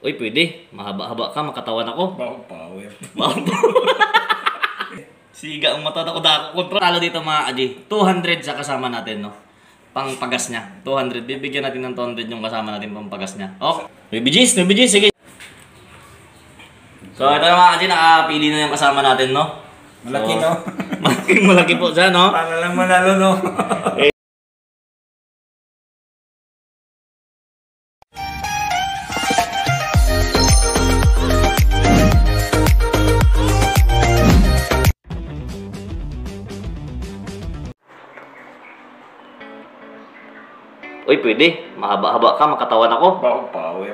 Uy, pwede. Mahaba-haba ka, makatawan ako. Power. Siga ang mata ako dako kontra. Talo dito mga Aji. 200 sa kasama natin, no? Pangpagas niya. 200. Bibigyan natin ng 200 yung kasama natin pangpagas niya. Oh, may bijis, sige. So, ito na mga Aji, nakapili na yung kasama natin, no? Malaki, no? Malaki po siya, no? Para lang manalo, no? Uy, pwede. Mahaba-haba ka, makatawan ako. Power.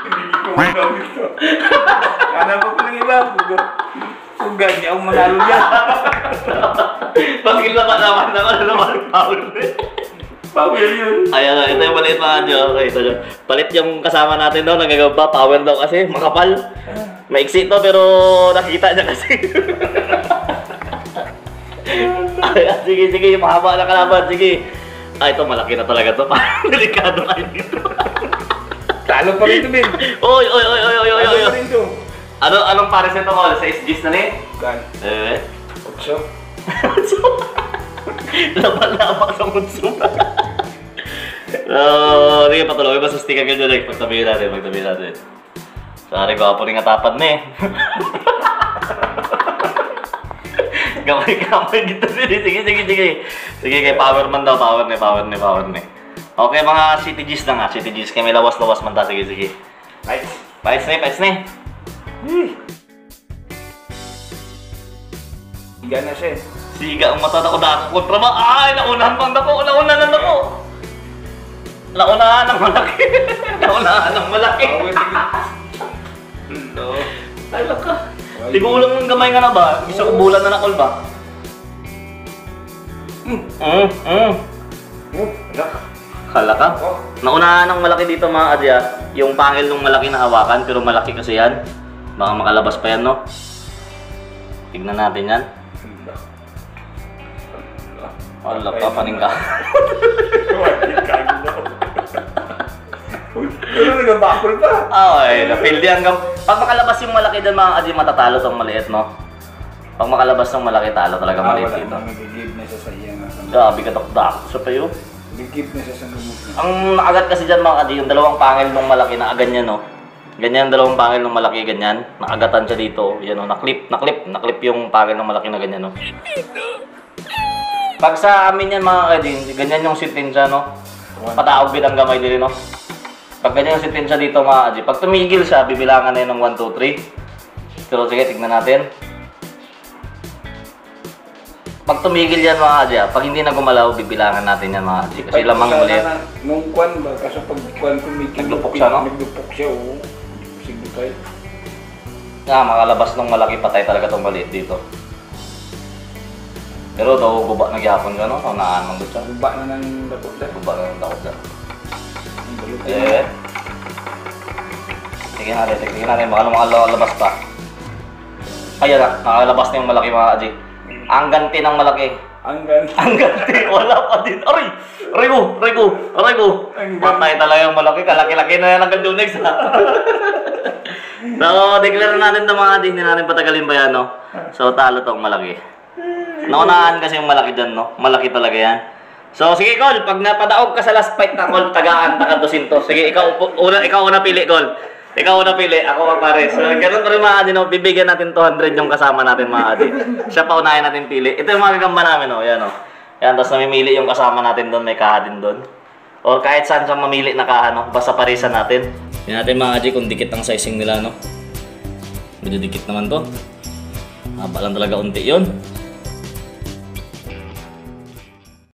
Hindi ko magawin ito. Kala ko pa ng iba. Pugad niya ang manalo niya. Pag-ilaman naman power. Power yun. Ayan, ito yung palit mga Adyo. Okay, ito yun. Palit yung kasama natin daw, nagagaba. Power daw kasi, makapal. Maiksi to, pero nakita niya kasi. Sige, mahaba na kalaban. Sige. Ito malaki na talaga to. Parang delikado kayo dito. Talo pa rin ito, Ben. Oy. Talo pa rin ito. Anong pares nito ko? Sa SGs na ni? Gan. 8. Laban sa munso. Sige, patuloy ba sa sticker ka dyan? Pagtabihin natin. Sorry ko, apo rin atapan na eh. Gamay gitu sini. Sige, kay Powerman daw, power ni. Okay, mga City G's na nga, City G's. Kaya may lawas-lawas man ta, sige. Fights ni. Siga na siya. Siga ang mata ko dako kontra ba? Ay, naunahan ng malaki. No. Ay, laka. Tigulang ng gamay nga na ba? Bisa ko bulan na nakol ba? Hala ka? Naunahan ng malaki dito mga Adya. Yung pangil ng malaki na hawakan, pero malaki kasi yan. Baka makalabas pa yan, no? Tignan natin yan. Hala ka, paning ka. Pero nagabakol pa. Ay, napildi hanggang... Pag makalabas yung malaki dyan mga Adya, matatalo tong maliit, no? Pag makalabas ng malaki, talo talaga maliit dito. Nag-give na siya sa iya. Grabe ka dakdak sa payo. Nag-give na siya sa lumot niya. Ang nakagat kasi dyan mga Adya, yung dalawang pangil ng malaki na ganyan, no? Ganyan, dalawang pangil ng malaki, ganyan. Nakagatan siya dito. Yan, no? Naklip yung pangil ng malaki na ganyan, no? Pag sa amin yan mga Adya, ganyan yung sentensya, no? Pataog ang gamay din, no? Pag ganyan yung sentensya dito mga Adya, pag tumigil siya, bibilangan na yun ng 1, 2, 3. Pero sige, tignan natin. Pag tumigil yan mga Adya, pag hindi na gumalaw, bibilangan natin yan mga Adya. Kasi lamang ulit. Nung kwan ba? Kasi pag kwan kumikil. Naglupok siya, no? Naglupok siya, oo. Signify. Makalabas ng malaki, patay talaga itong maliit dito. Pero daw guba na gyapon ka, no? Kaunaan mong gusto. Guba na ng dakot na. Guba na ng dakot na. Eh. Tignan natin. Baka lumalabas pa. Ayan na, nakalabas na yung malaki mga Adya. Ang ganti ng malaki. Ang ganti. Wala pa din. Aray! Patay talaga yung malaki. Kalaki-laki na yan hanggang doon next. So, declare natin ito mga Adya. Hindi natin patagalin ba yan, no? So, talo tong malaki. Naunahan kasi yung malaki dyan, no? Malaki talaga yan. So, sige, Col. Pag napadaog ka sa last fight na, Col, tagaan ka 200. Sige, ikaw una pili, Col. Ikaw una pili, ako ang pares. So, ganun pa rin mga Adya, no? Bibigyan natin 200 yung kasama natin, mga Adya. Siya pa unahin natin pili. Ito yung mga gagamba namin, no? Yan, no? Yan, tapos namimili yung kasama natin doon. May kaha din doon. O kahit saan siyang mamili na kaha, no? Basta parisan natin. Yan natin, mga Adya, kung dikit ang sizing nila, no? Medyo dikit naman to. Haba lang talaga unti yun.